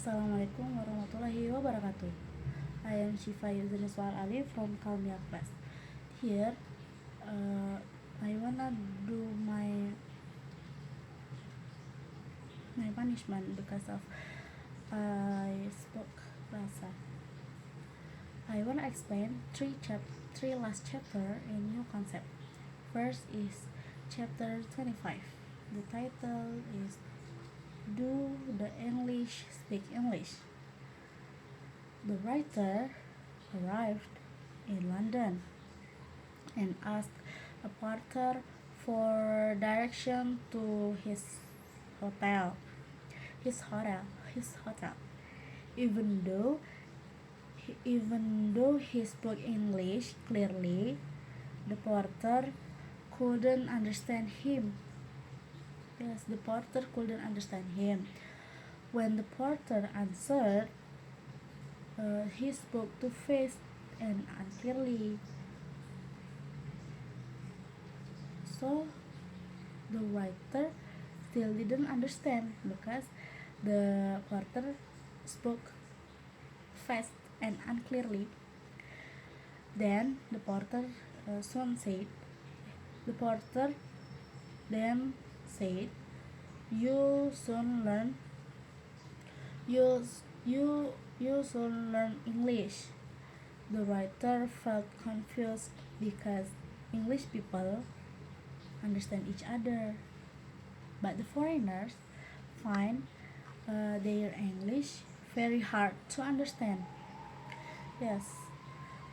Assalamualaikum warahmatullahi wabarakatuh. I am Shifa Yusuf Ali from Kalmia class. Here, I wanna do my punishment because of I spoke Bahasa. I wanna explain three last chapter in new concept. First is chapter 25. The title is Do the English Speak English? The writer arrived in London and asked a porter for direction to hotel. His hotel. Even though he spoke English clearly, the porter couldn't understand him. Yes, the porter couldn't understand him. When the porter answered, he spoke too fast and unclearly. So the writer still didn't understand because the porter spoke fast and unclearly. Then the porter then said, "You soon learn. You soon learn English." The writer felt confused because English people understand each other, but the foreigners find their English very hard to understand. Yes,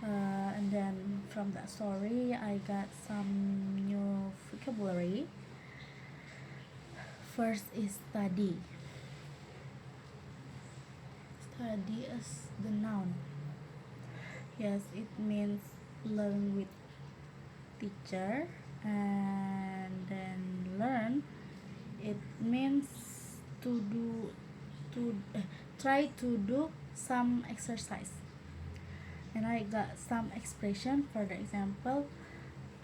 and then from that story, I got some new vocabulary. First is study. Study is the noun. Yes, it means learn with teacher, and then learn. It means to try to do some exercise. And I got some expression. For the example,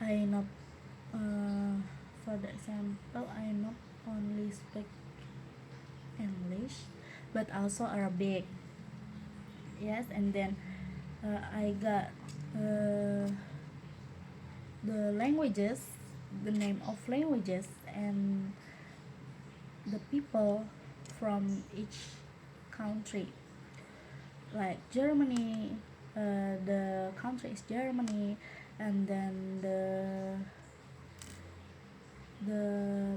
I not only speak English but also Arabic. Yes, and then I got the languages, the name of languages, and the people from each country. Like Germany, the country is Germany, and then the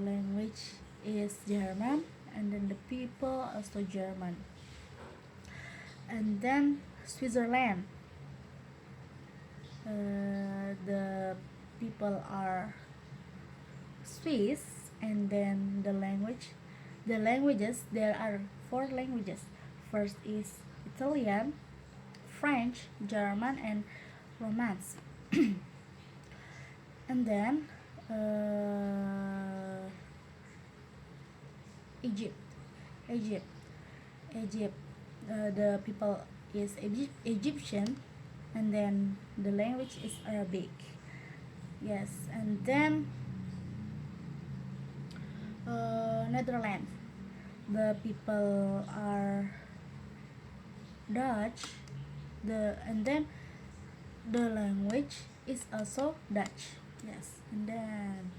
language is German, and then the people also German. And then Switzerland, the people are Swiss, and then the languages, there are 4 languages. First is Italian, French, German, and Romance. And then Egypt, the people is Egyptian, and then the language is Arabic. Yes, and then Netherlands, the people are Dutch, and then the language is also Dutch. Yes, and then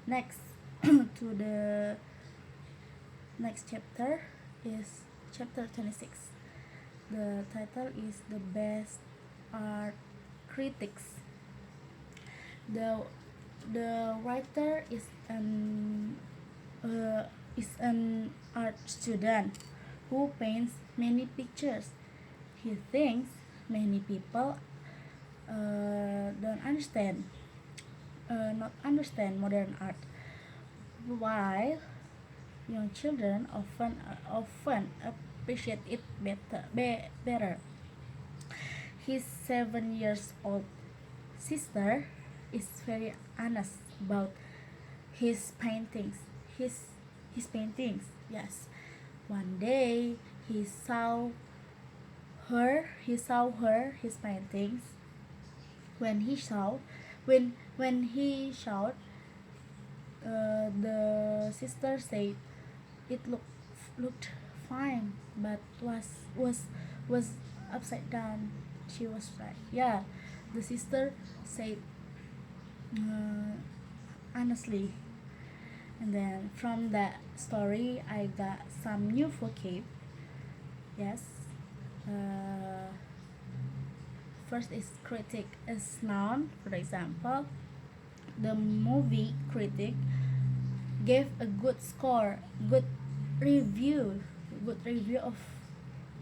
next to the next chapter is chapter 26. The title is The Best Art Critics. The writer is an art student who paints many pictures. He thinks many people not understand modern art, while young children often appreciate it better. His 7 years old sister is very honest about his paintings. His paintings. Yes. One day he saw her his paintings. When he showed, the sister said it looked fine, but was upside down. She was right. Yeah, the sister said uh, honestly. And then from that story, I got some new vocab. Yes. Uh, First is critic is noun. For example, the movie critic gave a good score, good review, good review of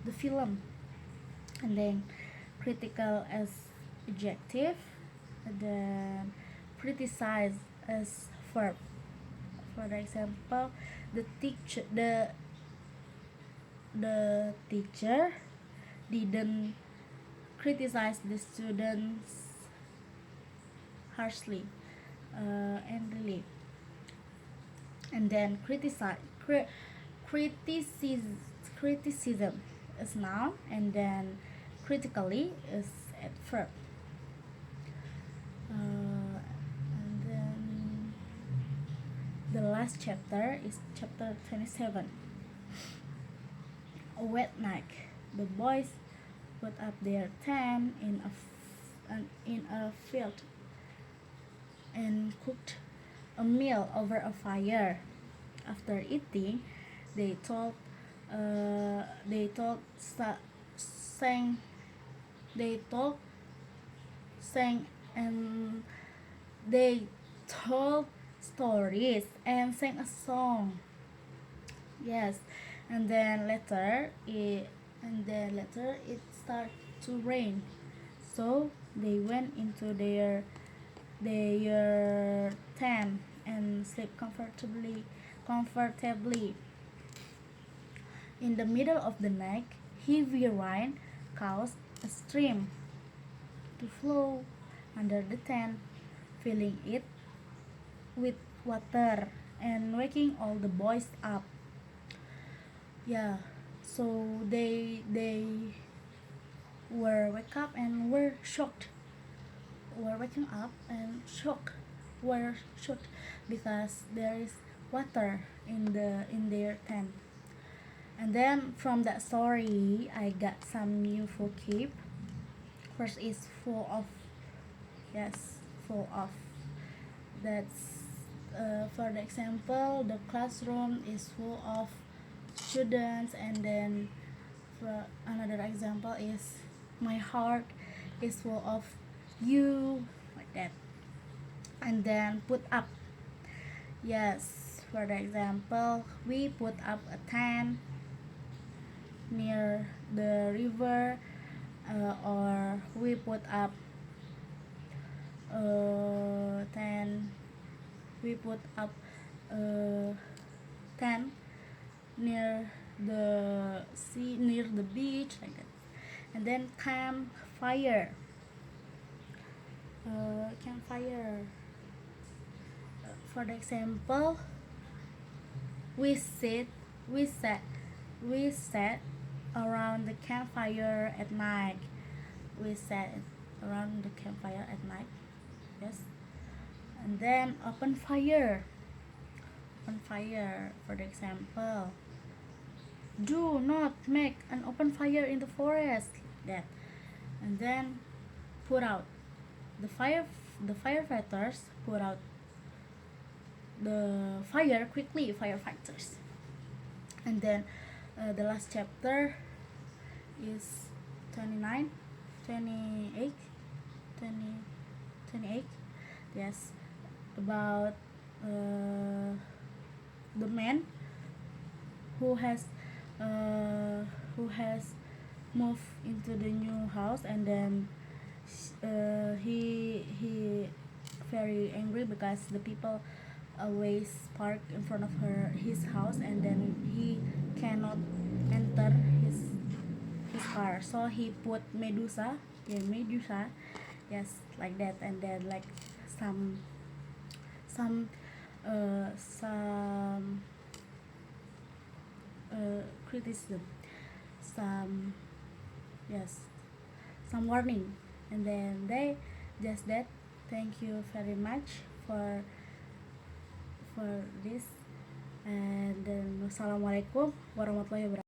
the film. And then critical as adjective, and then criticize as verb. For example, the teacher didn't criticize the students harshly and really. And then criticism criticism is noun, and then critically is adverb. And then the last chapter is chapter 27. A wet night. The boys put up their tent in a field and cooked a meal over a fire. After eating, they told they told sa- sang they told sang and they told stories and sang a song. Yes, and then later it started to rain. So they went into their tent and slept comfortably. In the middle of the night, heavy rain caused a stream to flow under the tent, filling it with water and waking all the boys up. Yeah, so they were wake up and were waking up and were shocked because there is water in their tent. And then from that story, I got some new vocab. First is full of. Yes, full of. That's for the example, the classroom is full of students. And then for another example is my heart is full of you, like that. And then put up. Yes, for the example, we put up a tent near the river, or we put up tent we put up a tent near the sea, near the beach, like that. And then campfire. Campfire. For the example, we sit, we sat, we sat around the campfire at night. We sat around the campfire at night. Yes. And then open fire. Open fire. For the example, do not make an open fire in the forest. That. And then put out. The firefighters put out the fire quickly. Firefighters. And then the last chapter is 29, 28, 20, 28. Yes, about the man who has moved into the new house. And then he very angry because the people always park in front of his house, and then he cannot enter his car, so he put Medusa, yes, like that. And then like some some some criticism, some, yes, some warning. And then they just that. Thank you very much for this. And then wassalamualaikum warahmatullahi wabarakatuh.